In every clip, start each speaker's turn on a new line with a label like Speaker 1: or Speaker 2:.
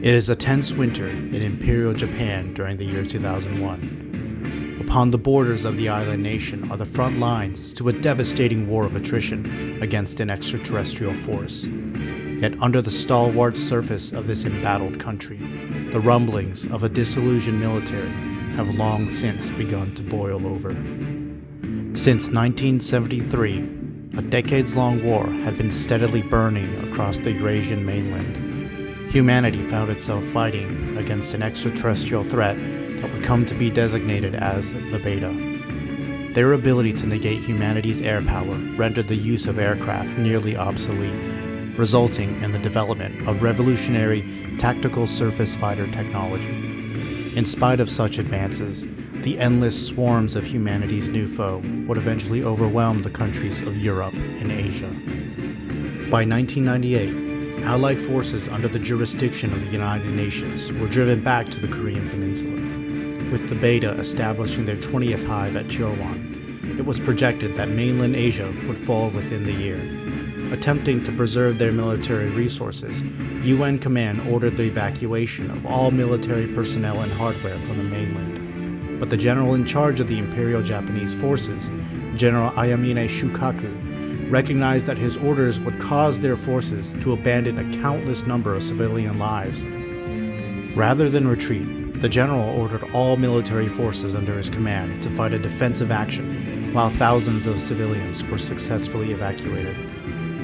Speaker 1: It is a tense winter in Imperial Japan during the year 2001. Upon the borders of the island nation are the front lines to a devastating war of attrition against an extraterrestrial force. Yet under the stalwart surface of this embattled country, the rumblings of a disillusioned military have long since begun to boil over. Since 1973, a decades-long war had been steadily burning across the Eurasian mainland. Humanity found itself fighting against an extraterrestrial threat that would come to be designated as the Beta. Their ability to negate humanity's air power rendered the use of aircraft nearly obsolete, resulting in the development of revolutionary tactical surface fighter technology. In spite of such advances, the endless swarms of humanity's new foe would eventually overwhelm the countries of Europe and Asia. By 1998, Allied forces under the jurisdiction of the United Nations were driven back to the Korean Peninsula, with the Beta establishing their 20th hive at Chirwan. It was projected that mainland Asia would fall within the year. Attempting to preserve their military resources, UN Command ordered the evacuation of all military personnel and hardware from the mainland. But the general in charge of the Imperial Japanese forces, General Ayamine Shukaku, recognized that his orders would cause their forces to abandon a countless number of civilian lives. Rather than retreat, the general ordered all military forces under his command to fight a defensive action, while thousands of civilians were successfully evacuated.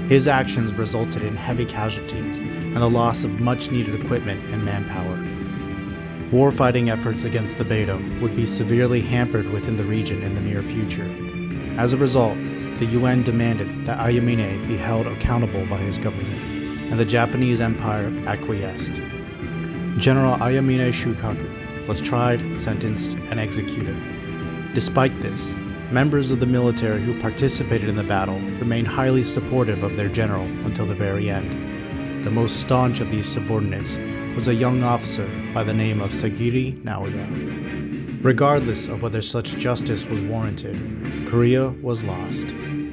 Speaker 1: His actions resulted in heavy casualties and the loss of much-needed equipment and manpower. Warfighting efforts against the Beta would be severely hampered within the region in the near future. As a result, the UN demanded that Ayamine be held accountable by his government, and the Japanese Empire acquiesced. General Ayamine Shukaku was tried, sentenced, and executed. Despite this, members of the military who participated in the battle remained highly supportive of their general until the very end. The most staunch of these subordinates was a young officer by the name of Sagiri Naoya. Regardless of whether such justice was warranted, Korea was lost.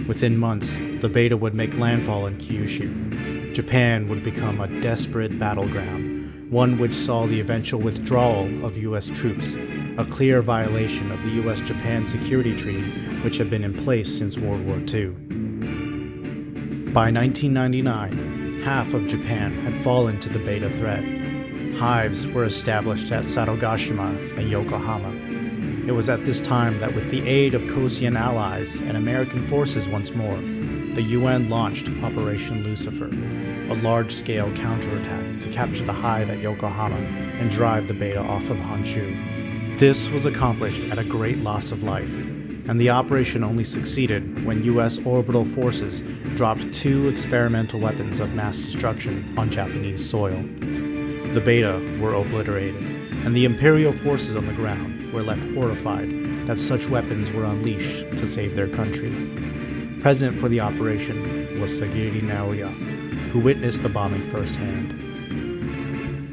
Speaker 1: Within months, the Beta would make landfall in Kyushu. Japan would become a desperate battleground, one which saw the eventual withdrawal of U.S. troops, a clear violation of the U.S.-Japan Security Treaty which had been in place since World War II. By 1999, half of Japan had fallen to the Beta threat. Hives were established at Satogashima and Yokohama. It was at this time that, with the aid of Kosian allies and American forces once more, the UN launched Operation Lucifer, a large-scale counterattack to capture the hive at Yokohama and drive the Beta off of Honshu. This was accomplished at a great loss of life, and the operation only succeeded when US orbital forces dropped 2 experimental weapons of mass destruction on Japanese soil. The Beta were obliterated, and the Imperial forces on the ground were left horrified that such weapons were unleashed to save their country. Present for the operation was Sagiri Naoya, who witnessed the bombing firsthand.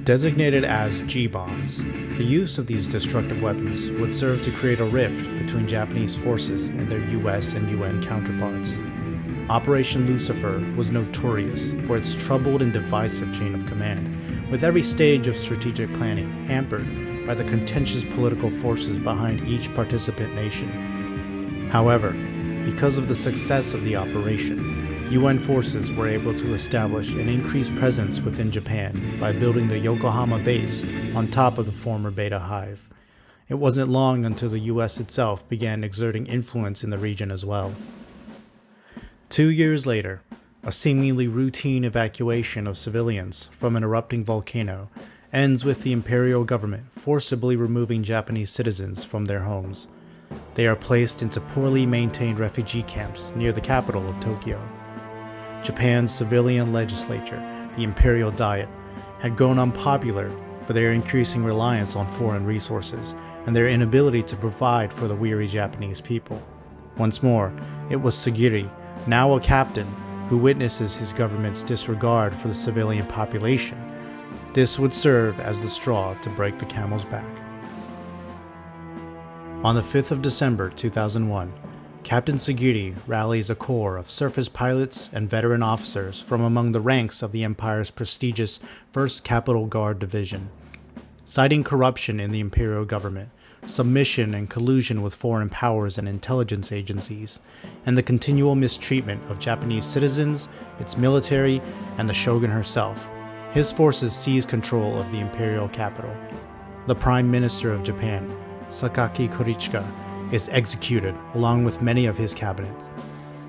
Speaker 1: Designated as G-bombs, the use of these destructive weapons would serve to create a rift between Japanese forces and their US and UN counterparts. Operation Lucifer was notorious for its troubled and divisive chain of command, with every stage of strategic planning hampered by the contentious political forces behind each participant nation. However, because of the success of the operation, UN forces were able to establish an increased presence within Japan by building the Yokohama base on top of the former Beta hive. It wasn't long until the US itself began exerting influence in the region as well. 2 years later, a seemingly routine evacuation of civilians from an erupting volcano ends with the imperial government forcibly removing Japanese citizens from their homes. They are placed into poorly maintained refugee camps near the capital of Tokyo. Japan's civilian legislature, the Imperial Diet, had grown unpopular for their increasing reliance on foreign resources and their inability to provide for the weary Japanese people. Once more, it was Sagiri, now a captain, who witnesses his government's disregard for the civilian population. This would serve as the straw to break the camel's back. On the 5th of December 2001, Captain Sagiri rallies a corps of surface pilots and veteran officers from among the ranks of the Empire's prestigious 1st Capital Guard Division. Citing corruption in the imperial government, submission and collusion with foreign powers and intelligence agencies, and the continual mistreatment of Japanese citizens, its military, and the shogun herself, his forces seized control of the imperial capital. The Prime Minister of Japan, Sakaki Korichika, is executed along with many of his cabinet.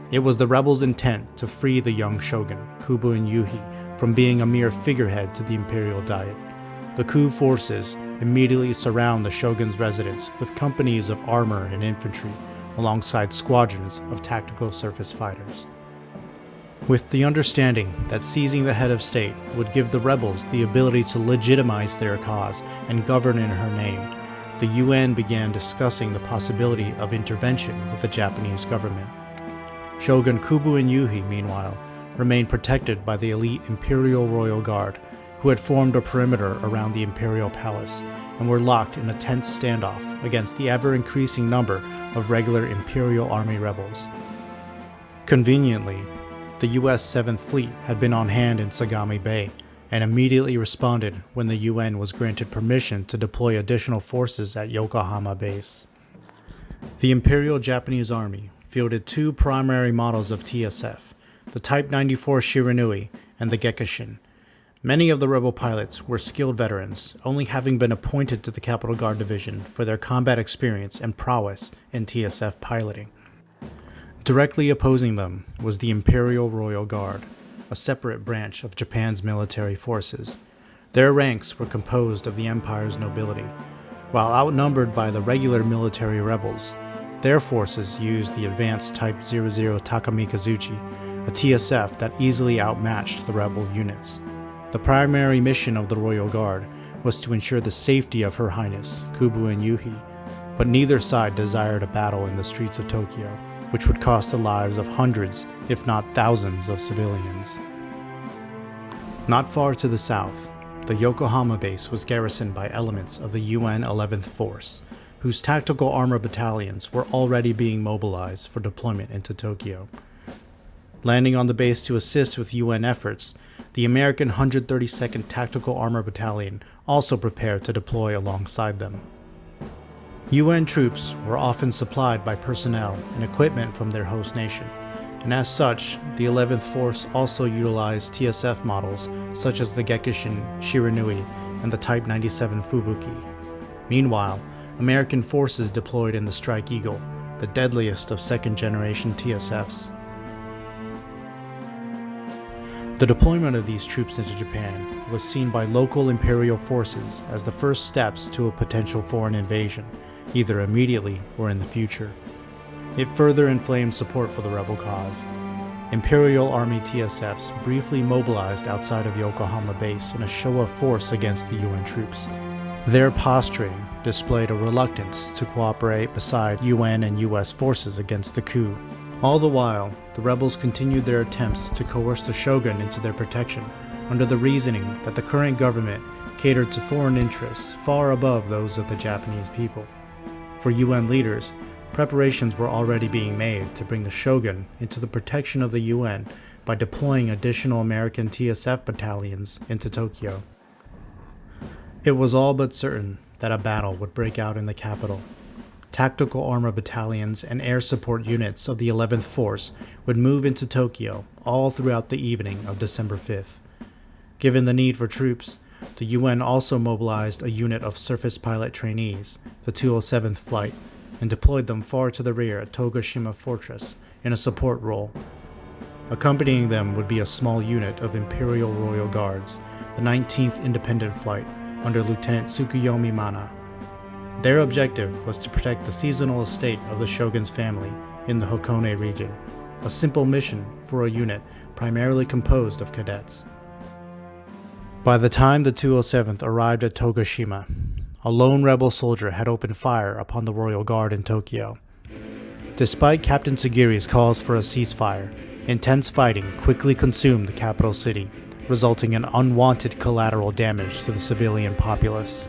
Speaker 1: It was the rebels' intent to free the young shogun, Kobun Yuhi, from being a mere figurehead to the imperial diet. The coup forces immediately surround the shogun's residence with companies of armor and infantry, alongside squadrons of tactical surface fighters. With the understanding that seizing the head of state would give the rebels the ability to legitimize their cause and govern in her name, the UN began discussing the possibility of intervention with the Japanese government. Shogun Kobun Yuhi, meanwhile, remained protected by the elite Imperial Royal Guard, who had formed a perimeter around the imperial palace and were locked in a tense standoff against the ever-increasing number of regular Imperial Army rebels. Conveniently, the U.S. 7th Fleet had been on hand in Sagami Bay, and immediately responded when the UN was granted permission to deploy additional forces at Yokohama base. The Imperial Japanese Army fielded 2 primary models of TSF, the Type 94 Shiranui and the Gekkoshin. Many of the rebel pilots were skilled veterans, only having been appointed to the Capital Guard Division for their combat experience and prowess in TSF piloting. Directly opposing them was the Imperial Royal Guard, a separate branch of Japan's military forces. Their ranks were composed of the Empire's nobility. While outnumbered by the regular military rebels, their forces used the advanced Type 00 Takamikazuchi, a TSF that easily outmatched the rebel units. The primary mission of the Royal Guard was to ensure the safety of Her Highness, Kobun Yuhi, but neither side desired a battle in the streets of Tokyo, which would cost the lives of hundreds, if not thousands, of civilians. Not far to the south, the Yokohama base was garrisoned by elements of the UN 11th Force, whose tactical armor battalions were already being mobilized for deployment into Tokyo. Landing on the base to assist with UN efforts, the American 132nd Tactical Armor Battalion also prepared to deploy alongside them. UN troops were often supplied by personnel and equipment from their host nation, and as such, the 11th Force also utilized TSF models such as the Gekkoshin Shiranui and the Type 97 Fubuki. Meanwhile, American forces deployed in the Strike Eagle, the deadliest of second-generation TSFs. The deployment of these troops into Japan was seen by local imperial forces as the first steps to a potential foreign invasion, either immediately or in the future. It further inflamed support for the rebel cause. Imperial Army TSFs briefly mobilized outside of Yokohama base in a show of force against the UN troops. Their posturing displayed a reluctance to cooperate beside UN and US forces against the coup. All the while, the rebels continued their attempts to coerce the shogun into their protection, under the reasoning that the current government catered to foreign interests far above those of the Japanese people. For UN leaders, preparations were already being made to bring the shogun into the protection of the UN by deploying additional American TSF battalions into Tokyo. It was all but certain that a battle would break out in the capital. Tactical armor battalions and air support units of the 11th Force would move into Tokyo all throughout the evening of December 5th. Given the need for troops, the UN also mobilized a unit of surface pilot trainees, the 207th Flight, and deployed them far to the rear at Togoshima Fortress in a support role. Accompanying them would be a small unit of Imperial Royal Guards, the 19th Independent Flight, under Lieutenant Tsukuyomi Mana. Their objective was to protect the seasonal estate of the shogun's family in the Hakone region, a simple mission for a unit primarily composed of cadets. By the time the 207th arrived at Togoshima, a lone rebel soldier had opened fire upon the Royal Guard in Tokyo. Despite Captain Sagiri's calls for a ceasefire, intense fighting quickly consumed the capital city, resulting in unwanted collateral damage to the civilian populace.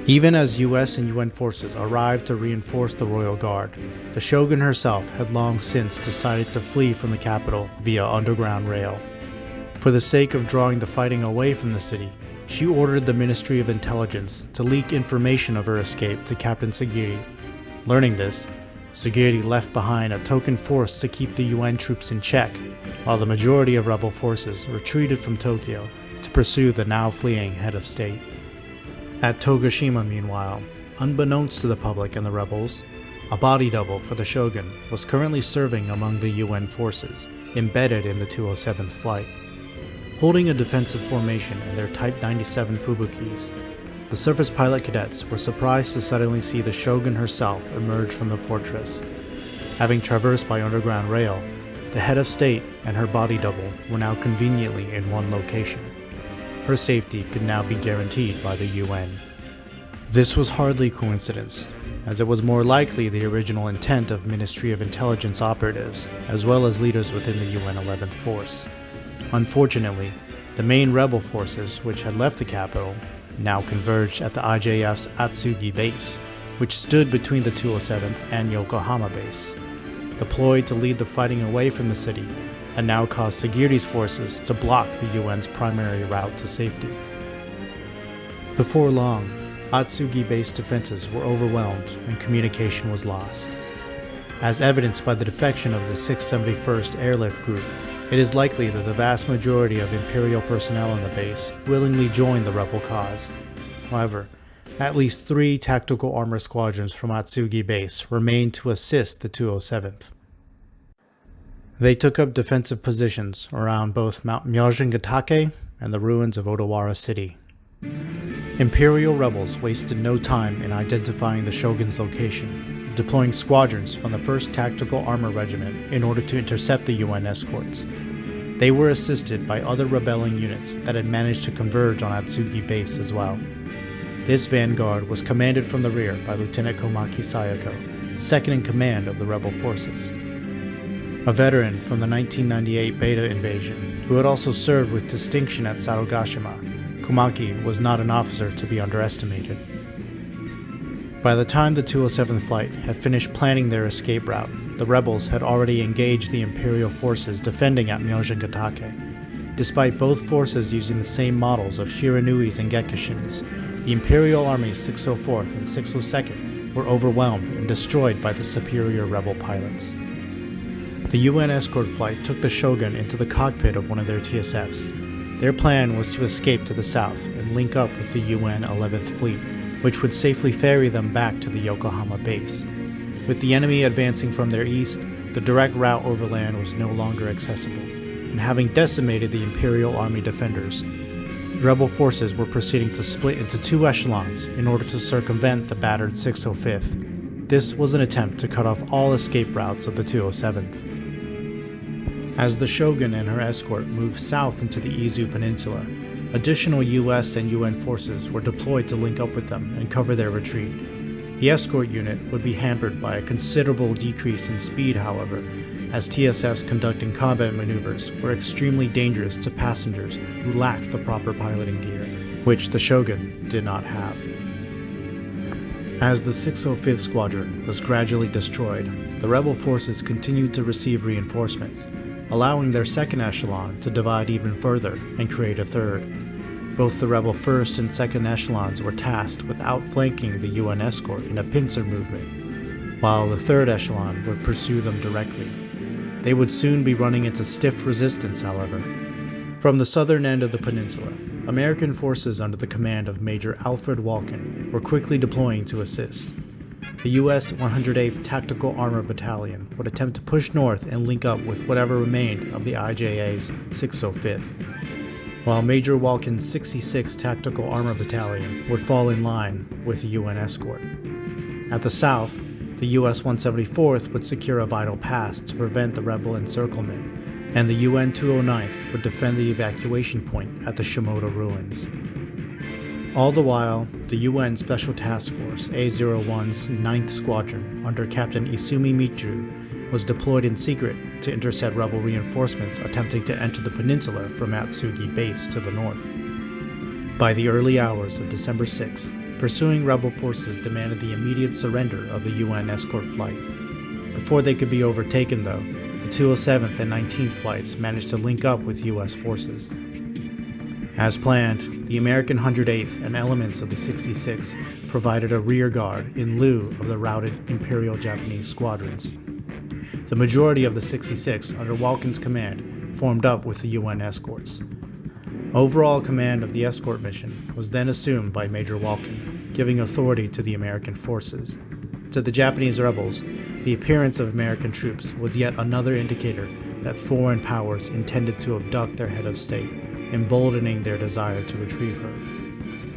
Speaker 1: Even as US and UN forces arrived to reinforce the Royal Guard, the shogun herself had long since decided to flee from the capital via underground rail. For the sake of drawing the fighting away from the city, she ordered the Ministry of Intelligence to leak information of her escape to Captain Sagiri. Learning this, Sagiri left behind a token force to keep the UN troops in check, while the majority of rebel forces retreated from Tokyo to pursue the now fleeing head of state. At Tokushima, meanwhile, unbeknownst to the public and the rebels, a body double for the shogun was currently serving among the UN forces, embedded in the 207th flight. Holding a defensive formation in their Type 97 Fubukis, the surface pilot cadets were surprised to suddenly see the shogun herself emerge from the fortress. Having traversed by underground rail, the head of state and her body double were now conveniently in one location. Her safety could now be guaranteed by the UN. This was hardly coincidence, as it was more likely the original intent of Ministry of Intelligence operatives, as well as leaders within the UN 11th Force. Unfortunately, the main rebel forces which had left the capital now converged at the IJF's Atsugi base, which stood between the 207th and Yokohama base. Deployed to lead the fighting away from the city, and now caused Sagiri's forces to block the UN's primary route to safety. Before long, Atsugi-based defenses were overwhelmed and communication was lost. As evidenced by the defection of the 671st Airlift Group, it is likely that the vast majority of Imperial personnel in the base willingly joined the rebel cause. However, at least 3 tactical armor squadrons from Atsugi base remained to assist the 207th. They took up defensive positions around both Mount Myojigatake and the ruins of Odawara City. Imperial rebels wasted no time in identifying the shogun's location, deploying squadrons from the 1st Tactical Armor Regiment in order to intercept the UN escorts. They were assisted by other rebelling units that had managed to converge on Atsugi base as well. This vanguard was commanded from the rear by Lieutenant Komaki Sayako, second in command of the rebel forces. A veteran from the 1998 Beta invasion, who had also served with distinction at Sarogashima, Komaki was not an officer to be underestimated. By the time the 207th Flight had finished planning their escape route, the rebels had already engaged the Imperial forces defending at Myojigatake. Despite both forces using the same models of Shiranuis and Gekishins, the Imperial Armies 604th and 602nd were overwhelmed and destroyed by the superior rebel pilots. The UN escort flight took the shogun into the cockpit of one of their TSFs. Their plan was to escape to the south and link up with the UN 11th Fleet, which would safely ferry them back to the Yokohama base. With the enemy advancing from their east, the direct route overland was no longer accessible, and having decimated the Imperial Army defenders, rebel forces were proceeding to split into 2 echelons in order to circumvent the battered 605th. This was an attempt to cut off all escape routes of the 207th. As the shogun and her escort moved south into the Izu Peninsula, additional US and UN forces were deployed to link up with them and cover their retreat. The escort unit would be hampered by a considerable decrease in speed, however, as TSFs conducting combat maneuvers were extremely dangerous to passengers who lacked the proper piloting gear, which the shogun did not have. As the 605th Squadron was gradually destroyed, the rebel forces continued to receive reinforcements, allowing their second echelon to divide even further and create a third. Both the rebel first and second echelons were tasked with outflanking the UN escort in a pincer movement, while the third echelon would pursue them directly. They would soon be running into stiff resistance, however. From the southern end of the peninsula, American forces under the command of Major Alfred Walken were quickly deploying to assist. The U.S. 108th Tactical Armor Battalion would attempt to push north and link up with whatever remained of the IJA's 605th, while Major Walken's 66th Tactical Armor Battalion would fall in line with the UN escort. At the south, the U.S. 174th would secure a vital pass to prevent the rebel encirclement, and the UN 209th would defend the evacuation point at the Shimoda ruins. All the while, the UN Special Task Force A-01's 9th Squadron under Captain Isumi Michiru was deployed in secret to intercept rebel reinforcements attempting to enter the peninsula from Atsugi base to the north. By the early hours of December 6th, pursuing rebel forces demanded the immediate surrender of the UN escort flight. Before they could be overtaken, though, the 207th and 19th flights managed to link up with U.S. forces. As planned, the American 108th and elements of the 66th provided a rear guard in lieu of the routed Imperial Japanese squadrons. The majority of the 66th, under Walken's command, formed up with the UN escorts. Overall command of the escort mission was then assumed by Major Walken, giving authority to the American forces. To the Japanese rebels, the appearance of American troops was yet another indicator that foreign powers intended to abduct their head of state, emboldening their desire to retrieve her.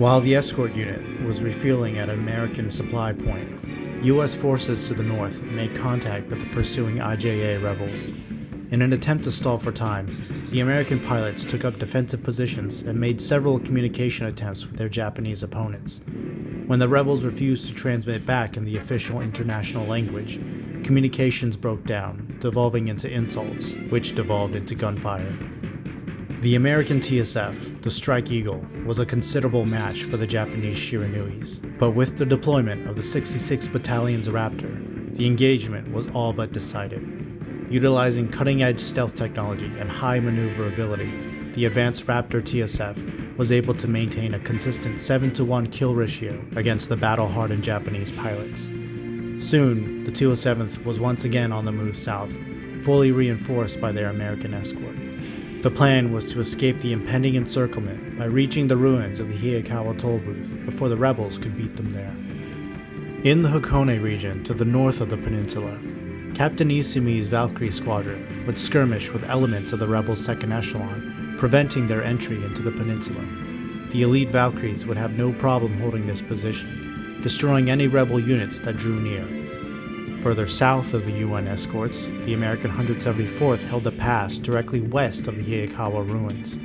Speaker 1: While the escort unit was refueling at an American supply point, U.S. forces to the north made contact with the pursuing IJA rebels. In an attempt to stall for time, the American pilots took up defensive positions and made several communication attempts with their Japanese opponents. When the rebels refused to transmit back in the official international language, communications broke down, devolving into insults, which devolved into gunfire. The American TSF, the Strike Eagle, was a considerable match for the Japanese Shiranuis, but with the deployment of the 66th Battalion's Raptor, the engagement was all but decided. Utilizing cutting-edge stealth technology and high maneuverability, the advanced Raptor TSF was able to maintain a consistent 7-to-1 kill ratio against the battle-hardened Japanese pilots. Soon, the 207th was once again on the move south, fully reinforced by their American escort. The plan was to escape the impending encirclement by reaching the ruins of the Hiyakawa toll booth before the rebels could beat them there. In the Hakone region to the north of the peninsula, Captain Isumi's Valkyrie squadron would skirmish with elements of the rebels' second echelon, preventing their entry into the peninsula. The elite Valkyries would have no problem holding this position, destroying any rebel units that drew near. Further south of the UN escorts, the American 174th held a pass directly west of the Hiyakawa ruins.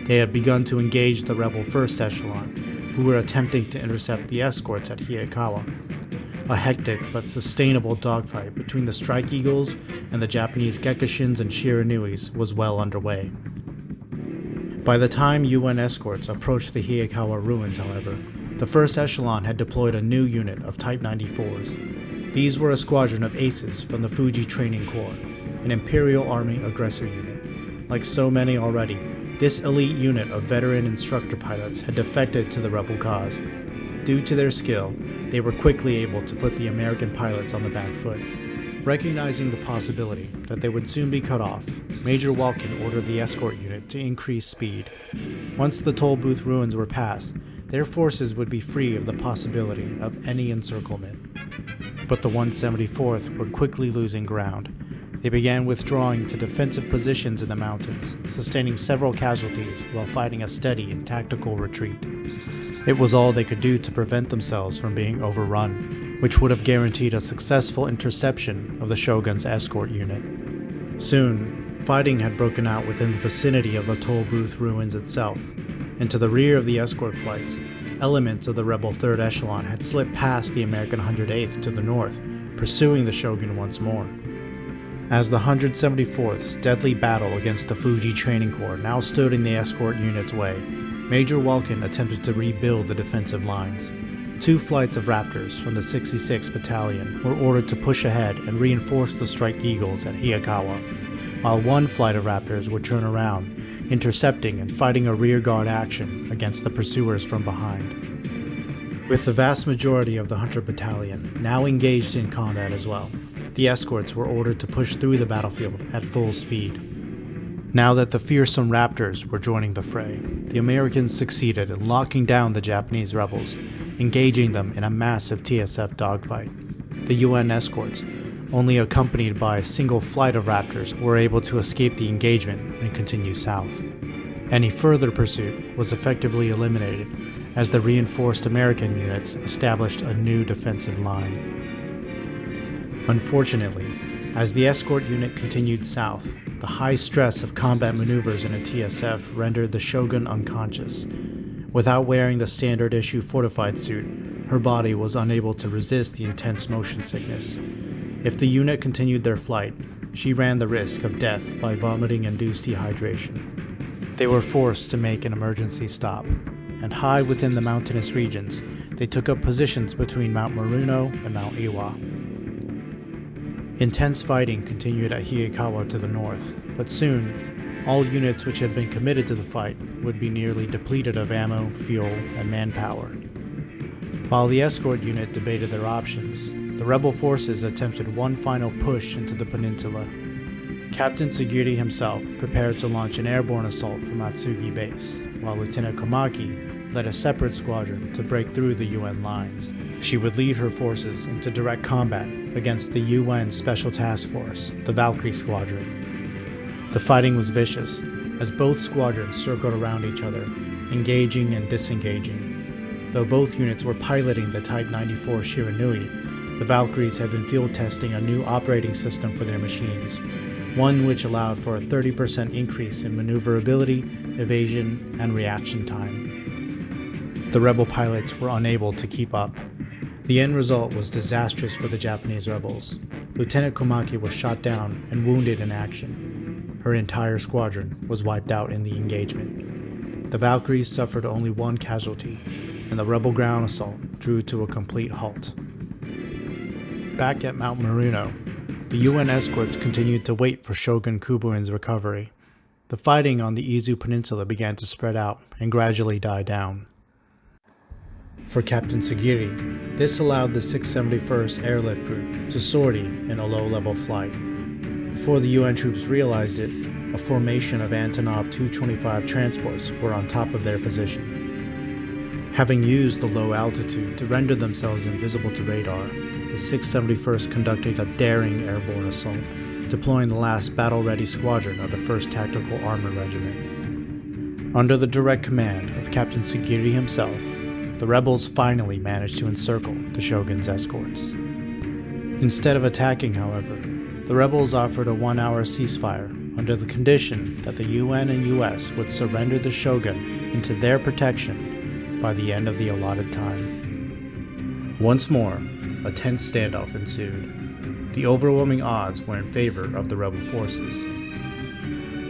Speaker 1: They had begun to engage the rebel first echelon, who were attempting to intercept the escorts at Hiyakawa. A hectic but sustainable dogfight between the Strike Eagles and the Japanese Gekishins and Shiranuis was well underway. By the time UN escorts approached the Hiyakawa ruins, however, the first echelon had deployed a new unit of Type 94s. These were a squadron of aces from the Fuji Training Corps, an Imperial Army aggressor unit. Like so many already, this elite unit of veteran instructor pilots had defected to the rebel cause. Due to their skill, they were quickly able to put the American pilots on the back foot. Recognizing the possibility that they would soon be cut off, Major Walken ordered the escort unit to increase speed. Once the toll booth ruins were passed, their forces would be free of the possibility of any encirclement. But the 174th were quickly losing ground. They began withdrawing to defensive positions in the mountains, sustaining several casualties while fighting a steady and tactical retreat. It was all they could do to prevent themselves from being overrun, which would have guaranteed a successful interception of the Shogun's escort unit. Soon, fighting had broken out within the vicinity of the toll booth ruins itself, and to the rear of the escort flights, elements of the rebel third echelon had slipped past the American 108th to the north, pursuing the Shogun once more. As the 174th's deadly battle against the Fuji Training Corps now stood in the escort unit's way, Major Walken attempted to rebuild the defensive lines. 2 flights of Raptors from the 66th Battalion were ordered to push ahead and reinforce the Strike Eagles at Hiyakawa, while 1 flight of Raptors would turn around, intercepting and fighting a rearguard action against the pursuers from behind. With the vast majority of the Hunter Battalion now engaged in combat as well, the escorts were ordered to push through the battlefield at full speed. Now that the fearsome Raptors were joining the fray, the Americans succeeded in locking down the Japanese rebels, engaging them in a massive TSF dogfight. The UN escorts, only accompanied by a single flight of Raptors, were able to escape the engagement and continue south. Any further pursuit was effectively eliminated as the reinforced American units established a new defensive line. Unfortunately, as the escort unit continued south, the high stress of combat maneuvers in a TSF rendered the Shogun unconscious. Without wearing the standard issue fortified suit, her body was unable to resist the intense motion sickness. If the unit continued their flight, she ran the risk of death by vomiting-induced dehydration. They were forced to make an emergency stop. and high within the mountainous regions, they took up positions between Mount Maruno and Mount Iwa. Intense fighting continued at Hiyakawa to the north, but soon, all units which had been committed to the fight would be nearly depleted of ammo, fuel, and manpower. While the escort unit debated their options, the rebel forces attempted one final push into the peninsula. Captain Sagiri himself prepared to launch an airborne assault from Atsugi Base, while Lieutenant Komaki led a separate squadron to break through the UN lines. She would lead her forces into direct combat against the UN Special Task Force, the Valkyrie Squadron. The fighting was vicious, as both squadrons circled around each other, engaging and disengaging. Though both units were piloting the Type 94 Shiranui, the Valkyries had been field testing a new operating system for their machines, one which allowed for a 30% increase in maneuverability, evasion, and reaction time. The rebel pilots were unable to keep up. The end result was disastrous for the Japanese rebels. Lieutenant Komaki was shot down and wounded in action. Her entire squadron was wiped out in the engagement. The Valkyries suffered only one casualty, and the rebel ground assault drew to a complete halt. Back at Mount Maruno, the UN escorts continued to wait for Shogun Kubuin's recovery. The fighting on the Izu Peninsula began to spread out and gradually die down. For Captain Sagiri, this allowed the 671st Airlift Group to sortie in a low-level flight. Before the UN troops realized it, a formation of Antonov Tu-25 transports were on top of their position. Having used the low altitude to render themselves invisible to radar, the 671st conducted a daring airborne assault, deploying the last battle-ready squadron of the 1st Tactical Armor Regiment. Under the direct command of Captain Sagiri himself, the rebels finally managed to encircle the Shogun's escorts. Instead of attacking, however, the rebels offered a 1-hour ceasefire under the condition that the UN and US would surrender the Shogun into their protection by the end of the allotted time. Once more, a tense standoff ensued. The overwhelming odds were in favor of the rebel forces.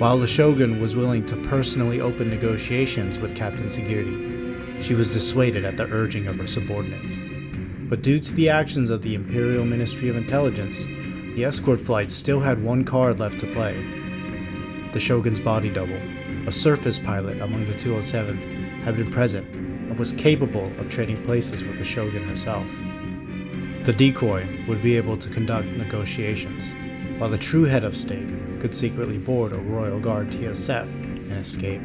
Speaker 1: While the Shogun was willing to personally open negotiations with Captain Sagiri, she was dissuaded at the urging of her subordinates. But due to the actions of the Imperial Ministry of Intelligence, the escort flight still had one card left to play. The Shogun's body double, a surface pilot among the 207th, had been present and was capable of trading places with the Shogun herself. The decoy would be able to conduct negotiations, while the true head of state could secretly board a Royal Guard TSF and escape.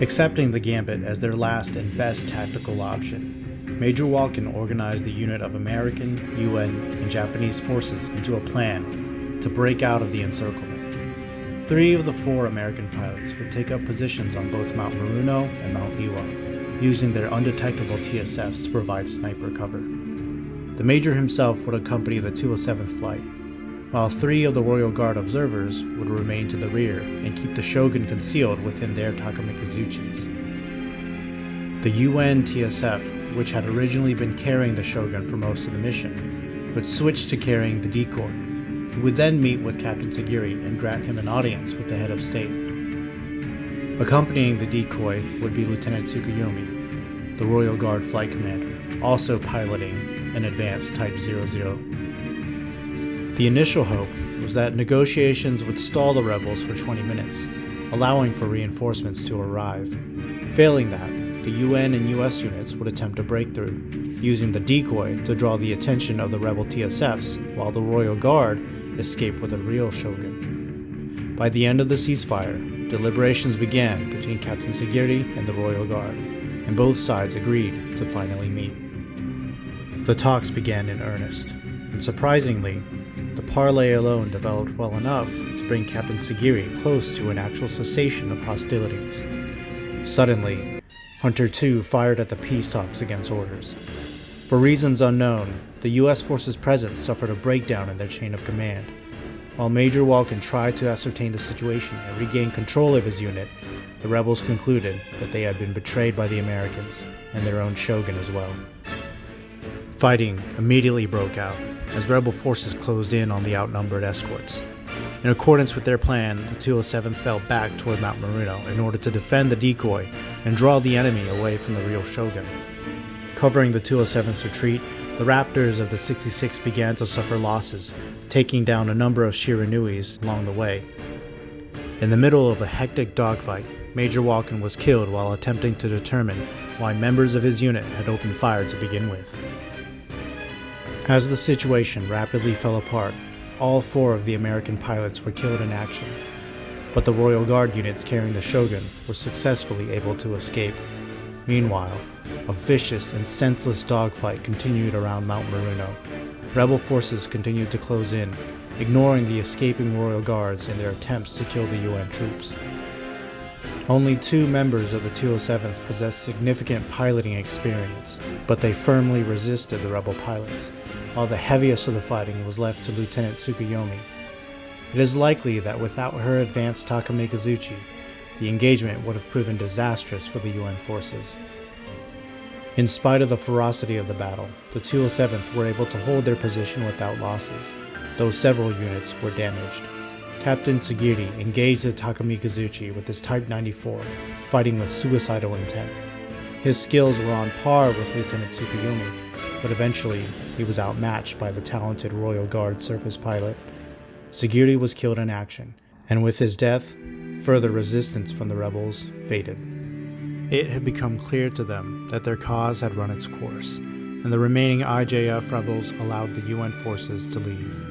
Speaker 1: Accepting the Gambit as their last and best tactical option, Major Walken organized the unit of American, UN, and Japanese forces into a plan to break out of the encirclement. 3 of the 4 American pilots would take up positions on both Mount Maruno and Mount Iwa, using their undetectable TSFs to provide sniper cover. The Major himself would accompany the 207th flight, while 3 of the Royal Guard observers would remain to the rear and keep the Shogun concealed within their Takamikazuchis. The UN TSF, which had originally been carrying the Shogun for most of the mission, would switch to carrying the decoy, who would then meet with Captain Sagiri and grant him an audience with the head of state. Accompanying the decoy would be Lieutenant Tsukuyomi, the Royal Guard flight commander, also piloting an advanced Type 00. The initial hope was that negotiations would stall the rebels for 20 minutes, allowing for reinforcements to arrive. Failing that, the UN and US units would attempt a breakthrough, using the decoy to draw the attention of the rebel TSFs, while the Royal Guard escaped with a real Shogun. By the end of the ceasefire, deliberations began between Captain Sagiri and the Royal Guard, and both sides agreed to finally meet. The talks began in earnest, and surprisingly, the parley alone developed well enough to bring Captain Sagiri close to an actual cessation of hostilities. Suddenly, Hunter II fired at the peace talks against orders. For reasons unknown, the US forces present suffered a breakdown in their chain of command. While Major Walken tried to ascertain the situation and regain control of his unit, the rebels concluded that they had been betrayed by the Americans and their own Shogun as well. Fighting immediately broke out as rebel forces closed in on the outnumbered escorts. In accordance with their plan, the 207th fell back toward Mount Maruno in order to defend the decoy and draw the enemy away from the real shogun. Covering the 207th's retreat, the Raptors of the 66th began to suffer losses, taking down a number of Shiranuis along the way. In the middle of a hectic dogfight, Major Walken was killed while attempting to determine why members of his unit had opened fire to begin with. As the situation rapidly fell apart, all 4 of the American pilots were killed in action, but the Royal Guard units carrying the Shogun were successfully able to escape. Meanwhile, a vicious and senseless dogfight continued around Mount Maruno. Rebel forces continued to close in, ignoring the escaping Royal Guards in their attempts to kill the UN troops. Only 2 members of the 207th possessed significant piloting experience, but they firmly resisted the rebel pilots, while the heaviest of the fighting was left to Lieutenant Tsukuyomi. It is likely that without her advanced Takamikazuchi, the engagement would have proven disastrous for the UN forces. In spite of the ferocity of the battle, the 207th were able to hold their position without losses, though several units were damaged. Captain Sugiri engaged the Takamikazuchi with his Type 94, fighting with suicidal intent. His skills were on par with Lieutenant Tsukuyomi, but eventually he was outmatched by the talented Royal Guard surface pilot. Sugiri was killed in action, and with his death, further resistance from the rebels faded. It had become clear to them that their cause had run its course, and the remaining IJF rebels allowed the UN forces to leave.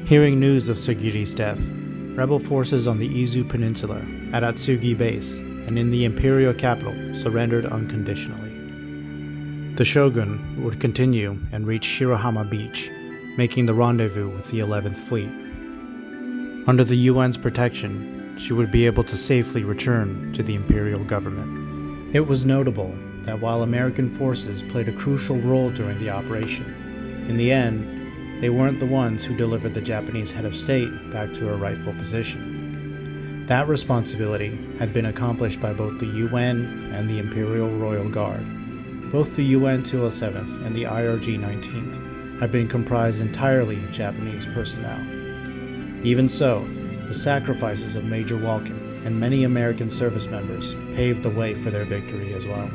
Speaker 1: Hearing news of Sugiri's death, rebel forces on the Izu Peninsula, at Atsugi Base, and in the imperial capital surrendered unconditionally. The shogun would continue and reach Shirahama Beach, making the rendezvous with the 11th Fleet. Under the UN's protection, she would be able to safely return to the imperial government. It was notable that while American forces played a crucial role during the operation, in the end, they weren't the ones who delivered the Japanese head of state back to her rightful position. That responsibility had been accomplished by both the UN and the Imperial Royal Guard. Both the UN 207th and the IRG 19th had been comprised entirely of Japanese personnel. Even so, the sacrifices of Major Walken and many American service members paved the way for their victory as well.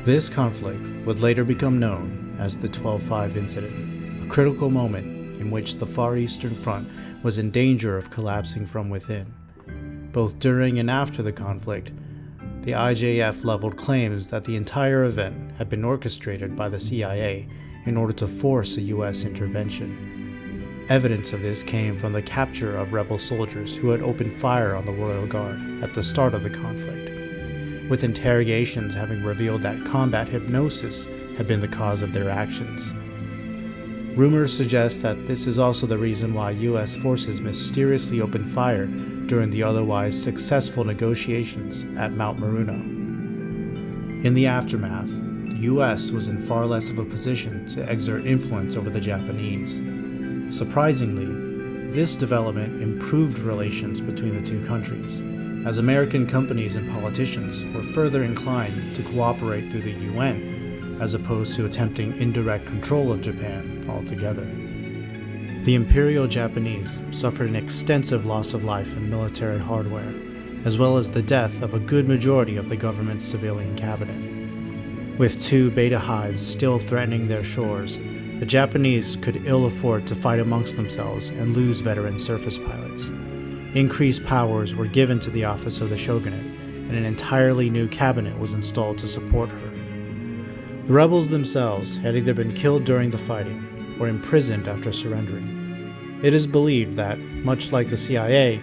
Speaker 1: This conflict would later become known as the 12-5 incident, a critical moment in which the Far Eastern Front was in danger of collapsing from within. Both during and after the conflict, the IJF leveled claims that the entire event had been orchestrated by the CIA in order to force a U.S. intervention. Evidence of this came from the capture of rebel soldiers who had opened fire on the Royal Guard at the start of the conflict, with interrogations having revealed that combat hypnosis had been the cause of their actions. Rumors suggest that this is also the reason why U.S. forces mysteriously opened fire during the otherwise successful negotiations at Mount Maruno. In the aftermath, the U.S. was in far less of a position to exert influence over the Japanese. Surprisingly, this development improved relations between the two countries, as American companies and politicians were further inclined to cooperate through the UN, as opposed to attempting indirect control of Japan altogether. The Imperial Japanese suffered an extensive loss of life and military hardware, as well as the death of a good majority of the government's civilian cabinet. With 2 beta hives still threatening their shores, the Japanese could ill afford to fight amongst themselves and lose veteran surface pilots. Increased powers were given to the office of the shogunate, and an entirely new cabinet was installed to support her. The rebels themselves had either been killed during the fighting or imprisoned after surrendering. It is believed that, much like the CIA,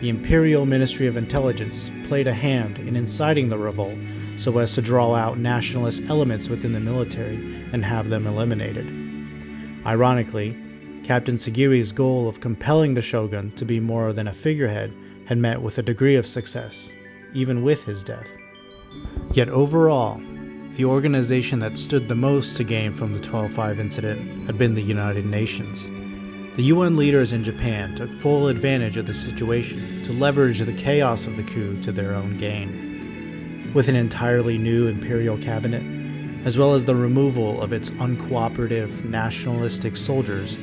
Speaker 1: the Imperial Ministry of Intelligence played a hand in inciting the revolt so as to draw out nationalist elements within the military and have them eliminated. Ironically, Captain Sugiri's goal of compelling the shogun to be more than a figurehead had met with a degree of success, even with his death. Yet overall, the organization that stood the most to gain from the 12-5 incident had been the United Nations. The UN leaders in Japan took full advantage of the situation to leverage the chaos of the coup to their own gain. With an entirely new imperial cabinet, as well as the removal of its uncooperative, nationalistic soldiers,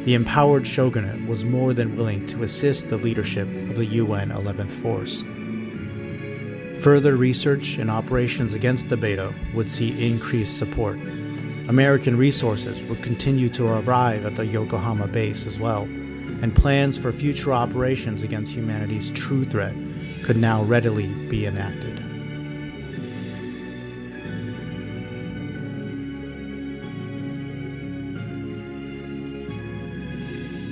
Speaker 1: the empowered shogunate was more than willing to assist the leadership of the UN 11th Force. Further research and operations against the Beto would see increased support. American resources would continue to arrive at the Yokohama base as well, and plans for future operations against humanity's true threat could now readily be enacted.